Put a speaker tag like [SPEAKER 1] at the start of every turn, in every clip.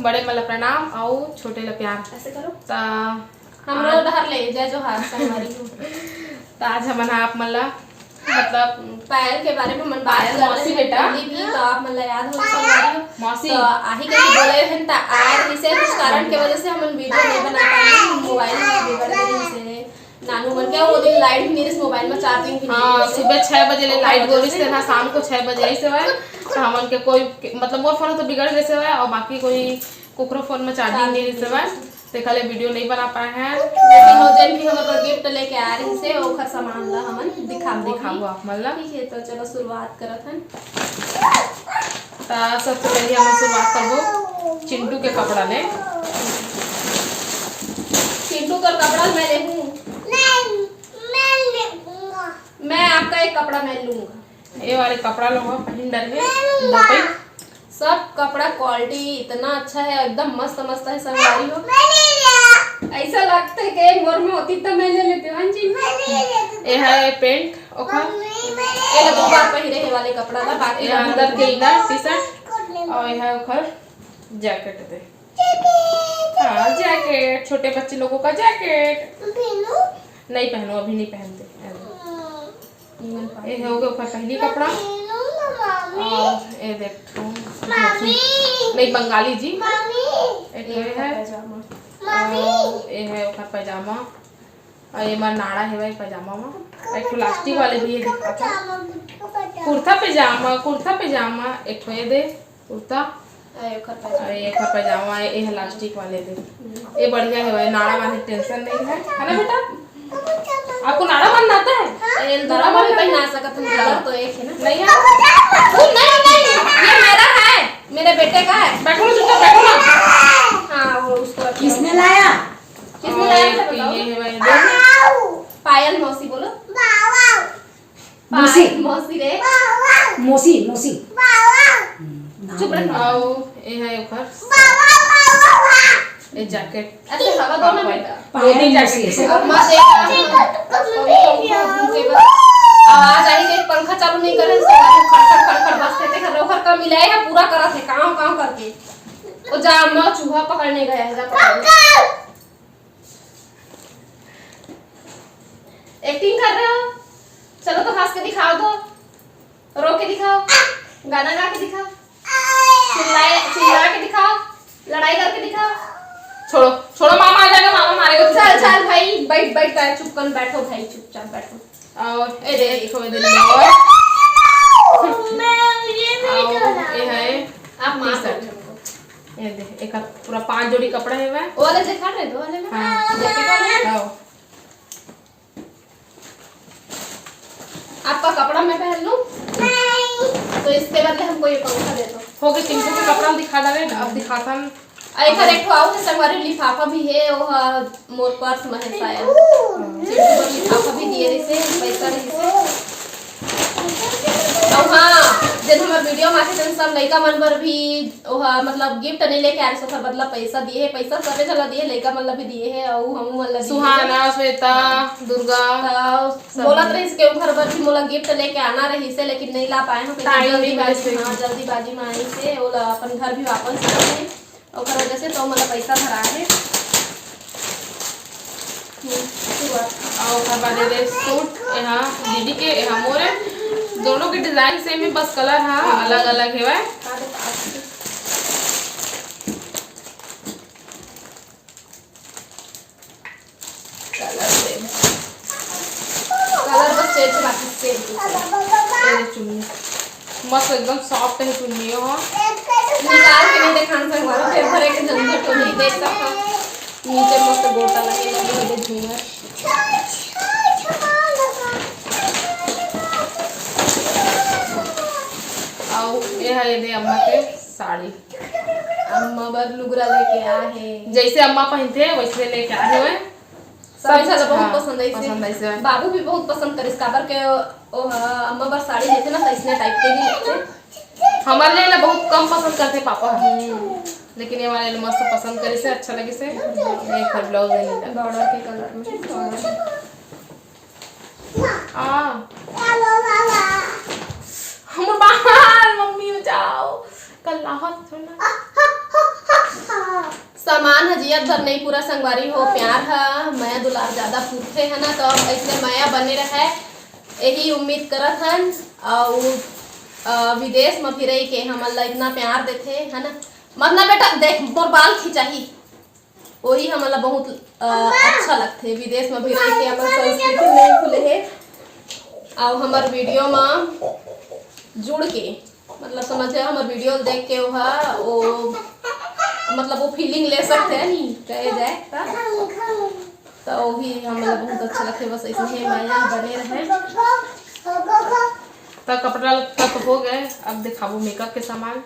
[SPEAKER 1] बड़े मला प्रणाम और छोटे ला प्यार।
[SPEAKER 2] ऐसे करो
[SPEAKER 1] ता
[SPEAKER 2] हम लोग डहर ले जय जोहार संगवारी
[SPEAKER 1] आज हमन आप मला मतलब
[SPEAKER 2] पायल के बारे में मन
[SPEAKER 1] पायल मौसी बेटा
[SPEAKER 2] भी तो आप मन याद हो संगवारी
[SPEAKER 1] मौसी
[SPEAKER 2] तो आही के बोले हन ता आज इसे कुछ कारण के वजह से हमन वीडियो नहीं बना पाए, मोबाइल में बिगड़ गई से नानू मन के वो दिन लाइट भी नहीं रही मोबाइल में, चार्जिंग भी नहीं।
[SPEAKER 1] हाँ सुबह 6 बजे ले लाइट गोरी से ना शाम को 6 बजे ऐसे हुआ तो हमन के कोई मतलब मोर फोन तो बिगड़ गए से हुआ और बाकी कोई कोकरो फोन में चार्जिंग नहीं रही से हुआ ते खाले वीडियो नहीं बना पाए हैं।
[SPEAKER 2] लेकिन हो जन भी हमर गिफ्ट लेके आ रही से ओखर सामान ला हमन दिखाबो
[SPEAKER 1] आप मला।
[SPEAKER 2] ठीक है तो चलो शुरुआत करत हन।
[SPEAKER 1] ता सबसे पहले हम शुरुआत करबो चिंटू के कपड़ा ले।
[SPEAKER 2] चिंटू का कपड़ा मैं ले हूं मैं आपका एक कपड़ा मैं लूंगा।
[SPEAKER 1] ये वाले कपड़ा लोग पहन डले
[SPEAKER 2] सब कपड़ा क्वालिटी इतना अच्छा है, एकदम मस्त मस्त है संगवारी हो। ऐसा लगता है कि मोर में होती तो मैं ले लेती हूं जी।
[SPEAKER 1] ये है पेंट ओखर
[SPEAKER 2] ये दो बार पहने है वाले कपड़ा ला, बाकी
[SPEAKER 1] अंदर के इनर टी-शर्ट और ये है ओखर जैकेट दे। हाँ जैकेट छोटे बच्चे लोगों का जैकेट नहीं पहनो अभी नहीं पहनते। ये हो गया ऊपर पहली कपड़ा और ये देखो नहीं बंगाली जी एक ये है ये है ऊपर पैजामा और ये मार नाड़ा है भाई पैजामा में एक प्लास्टिक वाले भी है कुर्ता पैजामा एक ये दे कुर्ता और ये पैजामा ये है प्लास्टिक वाले दे। ये बढ़िया है भाई नाड़ा वाले टेंशन नहीं है ना बेटा। आपको नाड़ा बांधना आता है?
[SPEAKER 2] ये नाड़ा बांध नहीं ना सकता तुम कलर तो एक है ना।
[SPEAKER 1] नहीं है
[SPEAKER 2] नहीं ये मेरा है, मेरे बेटे का है।
[SPEAKER 1] बैठो ना चुपचाप बैठो ना।
[SPEAKER 2] हाँ वो उसको
[SPEAKER 3] किसने लाया
[SPEAKER 1] ये है भाई
[SPEAKER 2] पायल मौसी बोलो
[SPEAKER 3] मौसी
[SPEAKER 2] मौसी रे
[SPEAKER 3] मौसी
[SPEAKER 2] चुप रहो।
[SPEAKER 1] ये है ऊपर ये जैकेट
[SPEAKER 2] ऐसे हवा दो ना बेटा।
[SPEAKER 1] पायल जैकेट
[SPEAKER 2] आवाज आई कि पंखा चालू नहीं करे खड़खड़ बसते थे घर घर का मिलाए है पूरा करा थे काम करके और जाम में चूहा पकड़ने गया है एक्टिंग कर रहे हो। चलो तो हंस के दिखाओ, तो रो के दिखाओ, गाना गा के दिखाओ, चिल्ला के दिखाओ, लड़ाई करके दिखाओ।
[SPEAKER 1] छोड़ो मामा आ जाएगा, मामा मारेगा।
[SPEAKER 2] चल भाई बैठ चुप कर बैठो भाई चुपचाप बैठो।
[SPEAKER 1] और ये देखो ये है
[SPEAKER 2] आप मां
[SPEAKER 1] ये दे एक पूरा 5 जोड़ी कपड़ा है वह
[SPEAKER 2] वो वाले दिखा रहे दो वाले में।
[SPEAKER 1] हां
[SPEAKER 2] जैकेट वाले
[SPEAKER 1] आओ
[SPEAKER 2] आपका कपड़ा मैं पहन लूं तो इसके बदले हमको ये पंखा दे दो।
[SPEAKER 1] हो गए चिंटू के कपड़ा दिखा डाले अब दिखाता हम
[SPEAKER 2] एक एक आओ है संगवारी लिफाफा भी है वो मोर पर्स में है शायद चिंटू को लिफाफा भी दिए रही से पैसा रही से। और हां जब हमर वीडियो में आके सब लइका मन पर भी ओहा मतलब गिफ्ट नहीं लेके आ रहे सोकर बदला पैसा दिए है, पैसा सबे चला दिए लइका मन भी दिए है और हम मन
[SPEAKER 1] सुहाना श्वेता दुर्गा
[SPEAKER 2] बोलत रही के घर पर भी मोला गिफ्ट लेके आना रही से लेकिन नहीं ला पाए हम जल्दीबाजी में आई से ओला अपन घर भी वापस आए और वजह से तो मतलब पैसा भरा है।
[SPEAKER 1] और बाद दे सूट यहाँ दीदी के यहाँ मोरे दोनों के डिजाइन सेम है बस कलर हाँ अलग अलग है वह
[SPEAKER 2] कलर बस सेम बाकी सेम
[SPEAKER 1] चुन्नी मस्त एकदम सॉफ्ट है चुन्नी हो
[SPEAKER 2] निकाल के नहीं दिखान से हमारा फिर भरे के झंझट हो नहीं देख सकता नीचे मस्त गोटा लगे झूमर
[SPEAKER 1] और ये है ये अम्मा के साड़ी
[SPEAKER 2] अम्मा बर लुगरा लेके आ है
[SPEAKER 1] जैसे अम्मा पहनते हैं वैसे लेके आए हुए
[SPEAKER 2] सब अच्छा बहुत
[SPEAKER 1] हाँ,
[SPEAKER 2] पसंद है
[SPEAKER 1] इसे
[SPEAKER 2] बाबू भी बहुत पसंद करे काबर के अम्मा बर साड़ी लेते ना तो इसने टाइप के भी लेते
[SPEAKER 1] हमारे लिए ना बहुत कम पसंद करते पापा लेकिन ये वाले मस्त पसंद करे से अच्छा लगे से एक ब्लाउज है
[SPEAKER 2] बॉर्डर के कलर में
[SPEAKER 1] हमर बाल मम्मी बचाओ कल लाहौर छोड़ना
[SPEAKER 2] सामान हजियत भर नहीं पूरा संगवारी हो प्यार है माया दुलार ज्यादा पूछते है ना तो ऐसे माया बने रहे यही उम्मीद करत हन और विदेश में फिर के हमन इतना प्यार देते है ना मतलब बेटा देख मोर बाल खिंचाही वही हमला बहुत अच्छा लगते विदेश में भी रह के अपन संस्कृति नहीं भूले है और हमार वीडियो में जुड़ के मतलब समझे हमार वीडियो देख के वो मतलब वो फीलिंग ले सकते हैं नहीं कहे जाए तो वही हमारा बहुत अच्छा लगता है बस ऐसे ही माया बने रहे
[SPEAKER 1] तो कपड़ा तक हो गए। अब दिखाबो मेकअप के सामान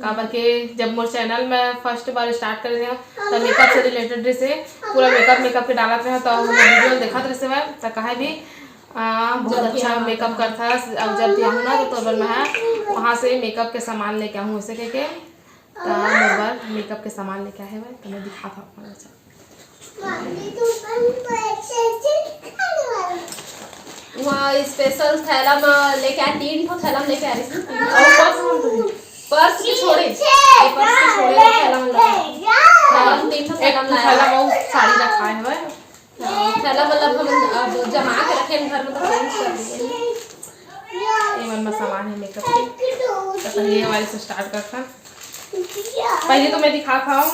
[SPEAKER 1] काबर के जब मोर चैनल में फर्स्ट बार स्टार्ट कर रहे तो मेकअप से रिलेटेड रहे पूरा मेकअप के डालत रहे तो वीडियो देखत रहे तो कहे भी बहुत अच्छा मेकअप करता है। अब जब भी आऊँ ना तो मैं वहाँ से मेकअप के सामान लेके आऊँ ऐसे कह तो मोबाइल मेकअप के सामान लेके आए हुए तो मैं दिखा था
[SPEAKER 2] वहाँ स्पेशल थैला में लेके आए 3 ठो थैला में लेके आ रही पर्स के छोड़े थैला में 3 ठो थैला में
[SPEAKER 1] साड़ी रखा है
[SPEAKER 2] थैला मतलब हम अब जमा के रखे घर में तो चेंज कर दिए
[SPEAKER 1] ये मन में सामान है मेकअप के तो पहले ये वाले से स्टार्ट करता पहले तो मैं दिखाता हूँ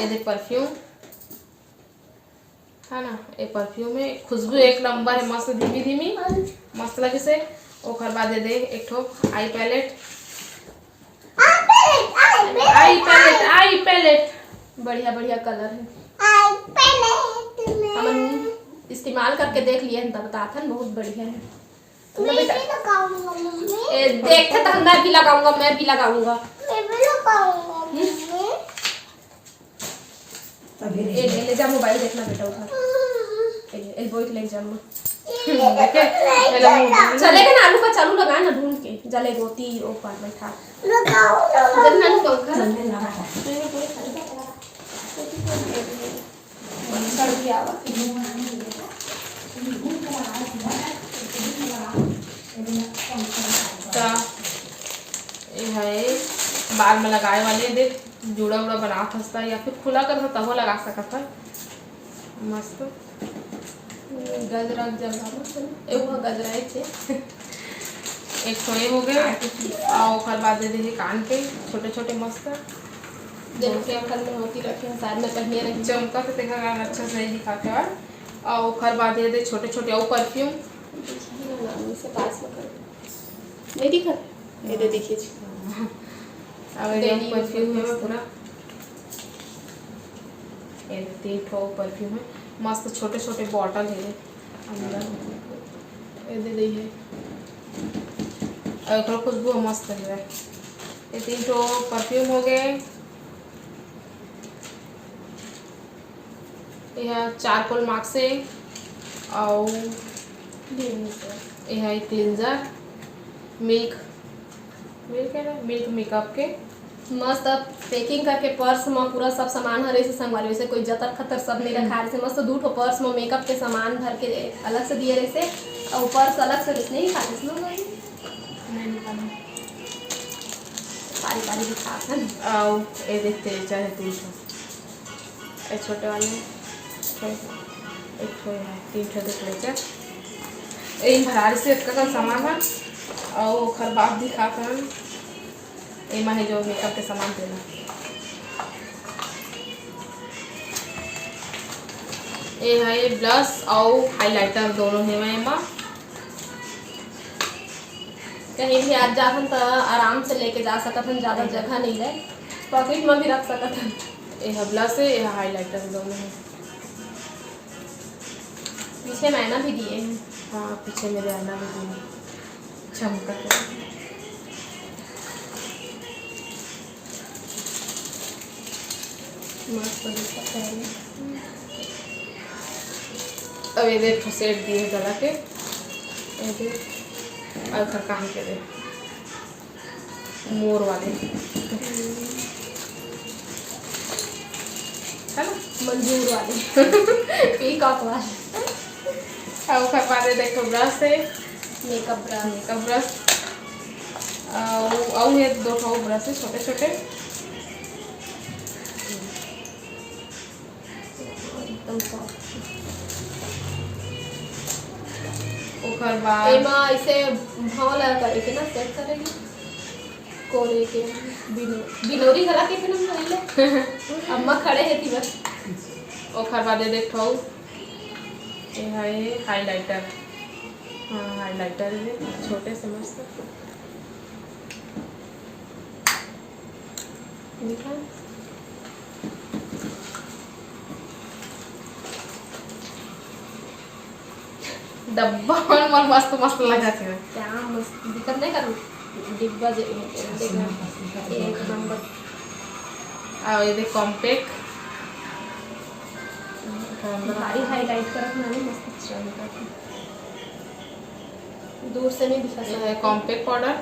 [SPEAKER 1] ये देख परफ्यूम है ना ये परफ्यूम है खुशबू एक नंबर है मस्त धीमी धीमी मस्त लगे से ओकर बाद दे एक ठो आई पैलेट
[SPEAKER 2] बढ़िया बढ़िया कलर है हम इस्तेमाल करके देख लिए तब बताते हैं बहुत बढ़िया है देखते तो मैं भी लगाऊंगा ले जा मोबाइल देखना बेटा उधर एल्बो ले जा चलेगा ना आलू का चालू लगा ना ढूंढ के जले गोती ओ पार बैठा जब नानू पंखा सड़ गया
[SPEAKER 1] है बाल में लगाए वाले देख जुड़ा उड़ा बना सकता या फिर खुला कर सकता वो लगा सकता मस्त
[SPEAKER 2] गजरा गजरा
[SPEAKER 1] एक तो ये हो गए और बाद दे कान के छोटे छोटे मस्त
[SPEAKER 2] जैसे अखल में होती रखे साथ में पहने रहे
[SPEAKER 1] चमका से देखा गाना अच्छा से दिखा के और खर बाद दे छोटे छोटे और परफ्यूम
[SPEAKER 2] से पास में कर नहीं दिखा ये दे देखिए
[SPEAKER 1] अगर ये परफ्यूम है पूरा ये 3 ठो परफ्यूम है मस्त छोटे छोटे बॉटल है अंदर ये दे दी है और खुशबू मस्त है ये 3 ठो परफ्यूम हो गए यह चारकोल मार्क से और यह क्लींजर मिल्क है ना मिल्क मेकअप के
[SPEAKER 2] मस्त पैकिंग करके पर्स में पूरा सब सामान हरे से संगवारी वैसे कोई जतर खतर सब नहीं रखा रहे से मस्त 2 ठो पर्स में मेकअप के सामान भर के अलग से दिए रहे से और पर्स अलग से नहीं खाते
[SPEAKER 1] नहीं निकाला
[SPEAKER 2] पारी पारी दिखा
[SPEAKER 1] और ये देखते चाहे 3 ठो ये छोटे वाले एक ठो है 3 ठो देख लेते इन भरारी से का सामान है और खर बाप दिखाता है एमा है जो मेकअप के सामान देना ये है ब्लश और हाइलाइटर दोनों है एमा
[SPEAKER 2] कहीं भी आज जाते तो आराम से लेके जा सकते हैं ज़्यादा जगह नहीं रहे पॉकेट में भी रख सकते हैं
[SPEAKER 1] ये ब्लश है ये हाइलाइटर दोनों है
[SPEAKER 2] पीछे मैना भी दिए हैं
[SPEAKER 1] हाँ पीछे मेरे आना भी दिए चमका
[SPEAKER 2] मस्त दिखता है
[SPEAKER 1] अब ये देख सेट दिए गला के और फिर कान के दे मोर वाले है ना
[SPEAKER 2] मंजूर वाले पीकॉक वाले
[SPEAKER 1] और फिर बाद देखो ब्रश है
[SPEAKER 2] मेकअप
[SPEAKER 1] ब्रश और ये 2 ठो ब्रश है छोटे छोटे
[SPEAKER 2] एकदम सॉफ्ट।
[SPEAKER 1] ओकर बाद
[SPEAKER 2] एमा ऐसे भाव लगा करे के ना सेट करेगी कोरे के बिनोरी गला के फिल्म पहले अम्मा खड़े है थी बस।
[SPEAKER 1] ओकर बाद ये देखो ये है हाइलाइटर। हाँ हाइलाइटर है छोटे से मस्त
[SPEAKER 2] दिखा
[SPEAKER 1] डब्बा मन मस्त मस्त लगा थे।
[SPEAKER 2] क्या मस्त दिक्कत नहीं करूँ डिब्बा जे एक नंबर।
[SPEAKER 1] और ये देख कॉम्पैक्ट
[SPEAKER 2] भारी हाईलाइट करत ना मस्त चमका दूर से नहीं दिखा
[SPEAKER 1] ये है कॉम्पैक्ट पाउडर।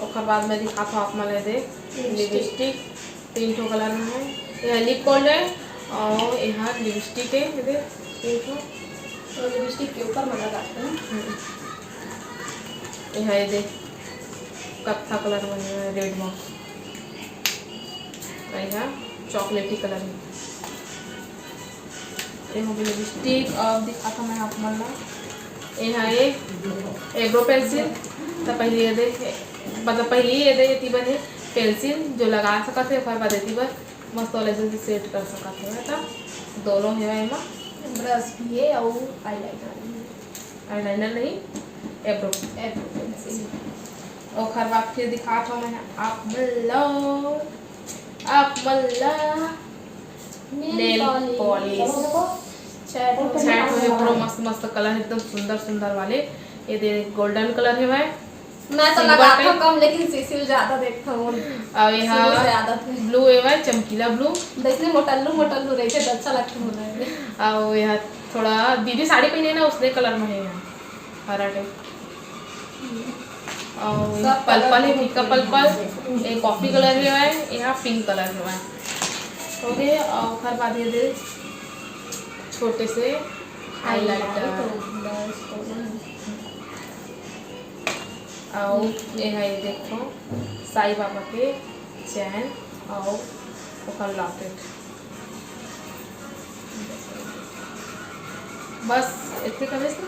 [SPEAKER 1] ओकर बाद में दिखाता हूँ आप मन दे लिपस्टिक 3 ठो कलर में है। यह लिप गोल्ड है और यहाँ लिपस्टिक है ये देख 3 ठो
[SPEAKER 2] और लिपस्टिक के ऊपर में लगाते हैं।
[SPEAKER 1] यह ये देख कत्था कलर में है रेड में यह चॉकलेटी कलर में ये हो गई लिपस्टिक। और दिखाता मैं आप मन यह है एब्रो पेंसिल। तो पहले ये दे मतलब पहले ये दे तीबर है पेंसिल जो लगा सकते है बाद तीबर मस्त वाले से सेट कर सकते हैं। तो दोनों है एमा
[SPEAKER 2] ब्रश भी है और
[SPEAKER 1] आईलाइनर नहीं एब्रो
[SPEAKER 2] पेंसिल।
[SPEAKER 1] और बाद फिर दिखाता हूँ मैं आप नेल पॉलिश पूरा मस्त मस्त कलर एकदम सुंदर सुंदर वाले। ये दे गोल्डन कलर है भाई
[SPEAKER 2] मैं तो लगाता हूँ कम लेकिन सीसील ज्यादा देखता हूँ।
[SPEAKER 1] और यहाँ ब्लू है भाई चमकीला ब्लू
[SPEAKER 2] देखने मोटल्लू मोटल्लू रहते तो अच्छा लगता है।
[SPEAKER 1] और यहाँ थोड़ा दीदी साड़ी पहने ना उसने कलर में है यहाँ हरा टाइप। और पर्पल है फीका पर्पल एक कॉफी कलर है भाई यहाँ पिंक कलर है भाई हो गए। और फिर बाद ये दे छोटे से हाइलाइटर और ये है देखो साईं बाबा के चैन और ओकर लॉकेट बस इतने करे से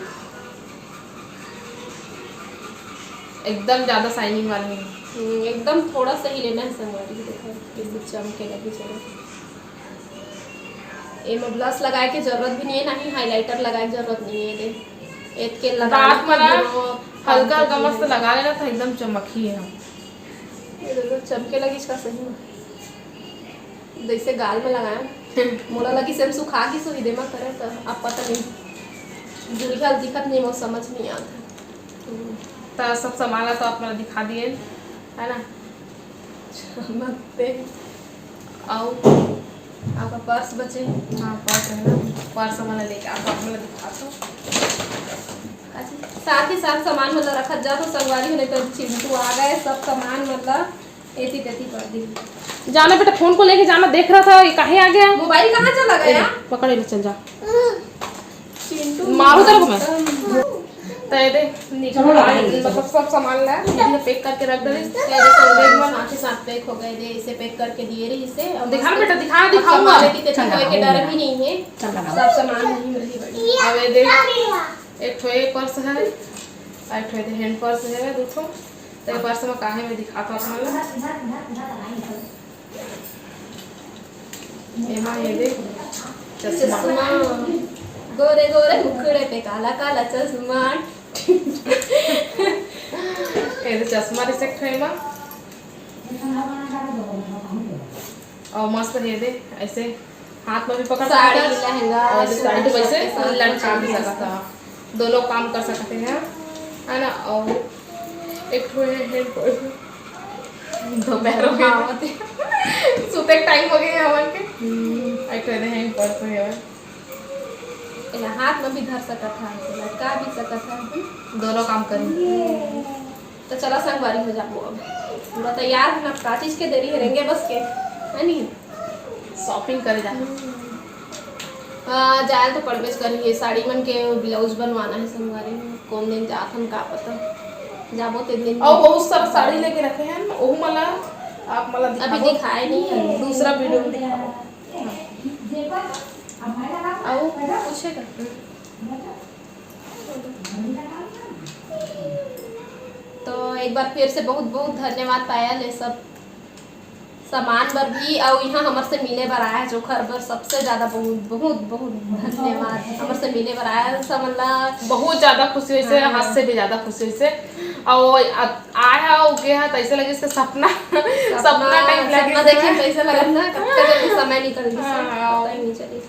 [SPEAKER 1] एकदम ज़्यादा शाइनिंग वाली नहीं
[SPEAKER 2] एकदम थोड़ा सा ही लेना है संगवारी देखो कि चमके लगी चलो। एम ब्लश लगाए के जरूरत भी नहीं है ना ही हाइलाइटर लगाए की जरूरत नहीं है। एत के लगा
[SPEAKER 1] हल्का हल्का मस्त लगा लेना तो एकदम चमकी है।
[SPEAKER 2] ये देखो चमके लगी इसका सही में जैसे गाल में लगाया मोला लगी से हम सुखा की सुविधे में करे तो अब पता नहीं जुड़िया दिक्कत नहीं वो समझ नहीं आता।
[SPEAKER 1] तो सब सामान तो आप मेरा दिखा दिए है ना
[SPEAKER 2] चमकते और आपका पर्स बचे।
[SPEAKER 1] हाँ पर्स है ना पर्स मैंने लेके आप मेरा दिखाता हूँ।
[SPEAKER 2] साथ ही साथ सामान मतलब रखा जा तो संगवारी होने तो चिंटू आ गए सब सामान मतलब एती तेती कर दी।
[SPEAKER 1] जाना बेटा फोन को लेके जाना देख रहा था ये काहे आ गया
[SPEAKER 2] मोबाइल कहाँ चला गया
[SPEAKER 1] पकड़े ले चल जा
[SPEAKER 2] चिंटू
[SPEAKER 1] मारू तेरे को मैं तो ये दे मतलब सब सामान ला ये पैक करके रख दे
[SPEAKER 2] साथ ही साथ पैक हो गए दे इसे पैक करके दिए रही इसे
[SPEAKER 1] दिखा बेटा दिखाऊंगा
[SPEAKER 2] कोई के डर भी नहीं है सब सामान नहीं मिल बड़ी।
[SPEAKER 1] अब ये दे एक ठो ये पर्स है एक ठो हैंड पर्स है दूसरा तो ये पर्स में काहे में दिखाता हूं एमा ये दे
[SPEAKER 2] चश्मा गोरे गोरे मुखड़े पे काला काला चश्मा
[SPEAKER 1] ये चश्मा रिसेक्ट है एमा और मस्त है दे ऐसे हाथ में भी पकड़
[SPEAKER 2] साड़ी लहंगा
[SPEAKER 1] और साड़ी तो वैसे लटका भी सकता दोनों काम कर सकते हैं है ना। और एक ठो है दोपहरों में सुते टाइम हो गए हवन के एक ठो है पर्स है
[SPEAKER 2] हाथ में भी धर सकता था लटका भी सकता था
[SPEAKER 1] दोनों काम करेंगे।
[SPEAKER 2] तो चला संगवारी हो जाओ अब पूरा तैयार है ना का चीज के देरी रहेंगे बस के है नहीं
[SPEAKER 1] शॉपिंग करे जाना
[SPEAKER 2] जाए तो पड़बेज करेंगे साड़ी मन के ब्लाउज बनवाना है संगवारी में कौन दिन जात हम का पता जाबो 3 दिन
[SPEAKER 1] और बहुत सारा साड़ी लेके रखे हैं ओहू मला आप मला
[SPEAKER 2] अभी
[SPEAKER 1] दिखाओ
[SPEAKER 2] दिखाए नहीं है।
[SPEAKER 1] दूसरा वीडियो में दिखाओ।
[SPEAKER 2] आओ पूछेगा तो एक बार फिर से बहुत बहुत धन्यवाद पायल ये सब सामान बर भी और यहाँ हमर से मिले बर आया जोखर बर सबसे ज्यादा बहुत बहुत बहुत धन्यवाद हमर से मिले बर आया समझला
[SPEAKER 1] बहुत ज्यादा खुशी हुई से हाथ से भी ज्यादा खुशी हुई से और आया हो गया तो ऐसे लगे इसका सपना सपना टाइप लगे
[SPEAKER 2] सपना देखे कैसे लगा ना कितने जल्दी समय निकल गया पता ही नहीं चली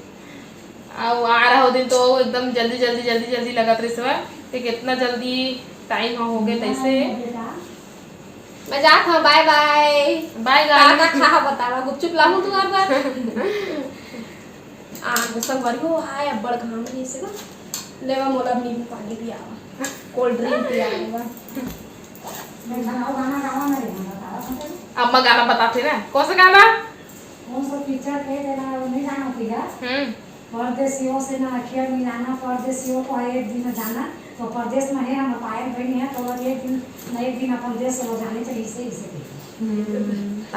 [SPEAKER 1] और आ रहा हो दिन तो एकदम जल्दी जल्दी जल्दी जल्दी लगा था इस बार कि कितना जल्दी टाइम हो गया तैसे
[SPEAKER 2] मैं जात हूँ बाय बाय
[SPEAKER 1] बाय
[SPEAKER 2] का
[SPEAKER 1] गाइस
[SPEAKER 2] खा बतावा गुपचुप लाऊं तू बार बार सब बड़ियो हाय अब बड़ घाम रही से ना लेवा मोला नींबू पानी पियावा कोल्ड ड्रिंक पियावा
[SPEAKER 1] अम्मा गाना बताते ना कौन सा गाना
[SPEAKER 3] परदेसियों से ना अखियाँ मिलाना परदेसियों को एक दिन जाना तो परदेश में है हम पायल बहनी है तो एक दिन अपन देश से हो जाने चाहिए इसे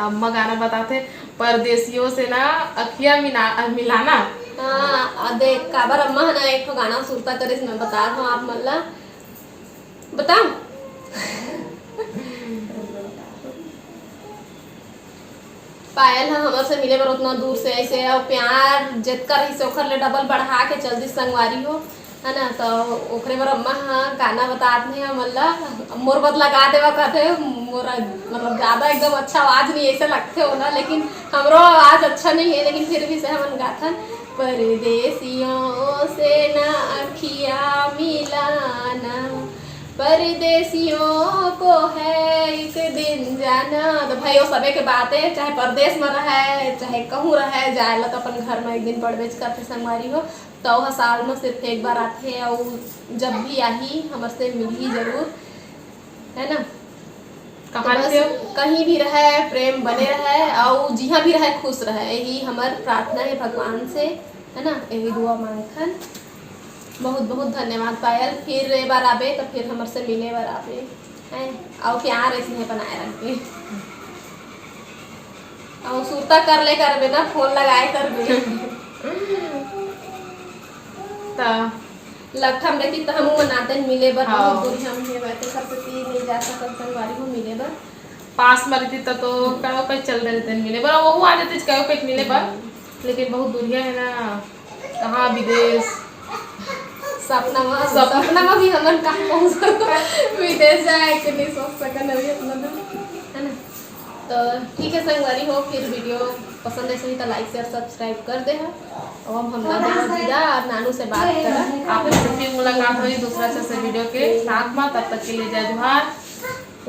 [SPEAKER 1] अम्मा गाना बताते परदेसियों से ना अखियाँ मिलाना
[SPEAKER 2] हाँ देख काबर अम्मा है ना एक तो गाना सुनता करे मैं बता रहा हूँ आप मल्ला बताओ पायल है हमर से मिले बर उतना दूर से ऐसे और प्यार जितकर ही से ओखर ले डबल बढ़ा के जल्दी संगवारी हो है ना तो ओखरे बर अम्मा हाँ गाना बतात नहीं मल्ला मोर बदला गा देवा कहते मोर मतलब ज़्यादा एकदम अच्छा आवाज़ नहीं ऐसे लगते होला लेकिन हमरो आवाज़ अच्छा नहीं है लेकिन फिर भी से हम गाथन परदेसियों से ना अखियाँ मिलाना परदेसियों को है एक दिन जाना तो भाई वो सबे के बात है चाहे परदेश में रहे चाहे कहूँ रहे जाए तो अपन घर में एक दिन पड़बेच करते संगवारी हो तो वह साल में सिर्फ एक बार आते हैं और जब भी आई हमर से मिली जरूर है ना
[SPEAKER 1] कहाँ
[SPEAKER 2] तो
[SPEAKER 1] से
[SPEAKER 2] कहीं भी रहे प्रेम बने रहे और जहाँ भी रहे खुश रहे यही हमार प्रार्थना है भगवान से है ना यही दुआ मांगथन बहुत बहुत धन्यवाद पायल फिर एक बार आबे तो फिर हमर से मिले बार आबे हैं और प्यार ऐसे बनाए रखे और सुरता कर ले करबे ना फोन लगाए करबे
[SPEAKER 1] ता
[SPEAKER 2] लखम रहती तो हम मनाते मिले बर
[SPEAKER 1] हाँ।
[SPEAKER 2] बहुत दूर हम है बैठे करते नहीं जा सकते संगवारी को मिले बर
[SPEAKER 1] पास में रहती तो कहो पे चल रहे थे मिले पर वो आ जाते कहो पे मिले पर लेकिन बहुत दूरिया है ना कहाँ विदेश
[SPEAKER 2] सपना में भी हमन कहाँ पहुँच विदेश जाए के नहीं सोच सकन अभी अपना है ना तो ठीक है संगवारी हो फिर वीडियो पसंद है सही तो लाइक शेयर सब्सक्राइब कर दे है और हम दीदा और नानू से बात करें
[SPEAKER 1] आप लोग फिर मुलाकात हुई दूसरा से वीडियो के साथ में तब तक के लिए जय जोहार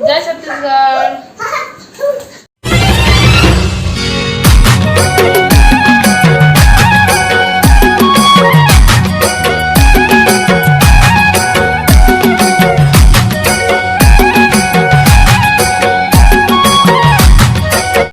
[SPEAKER 1] जय छत्तीसगढ़।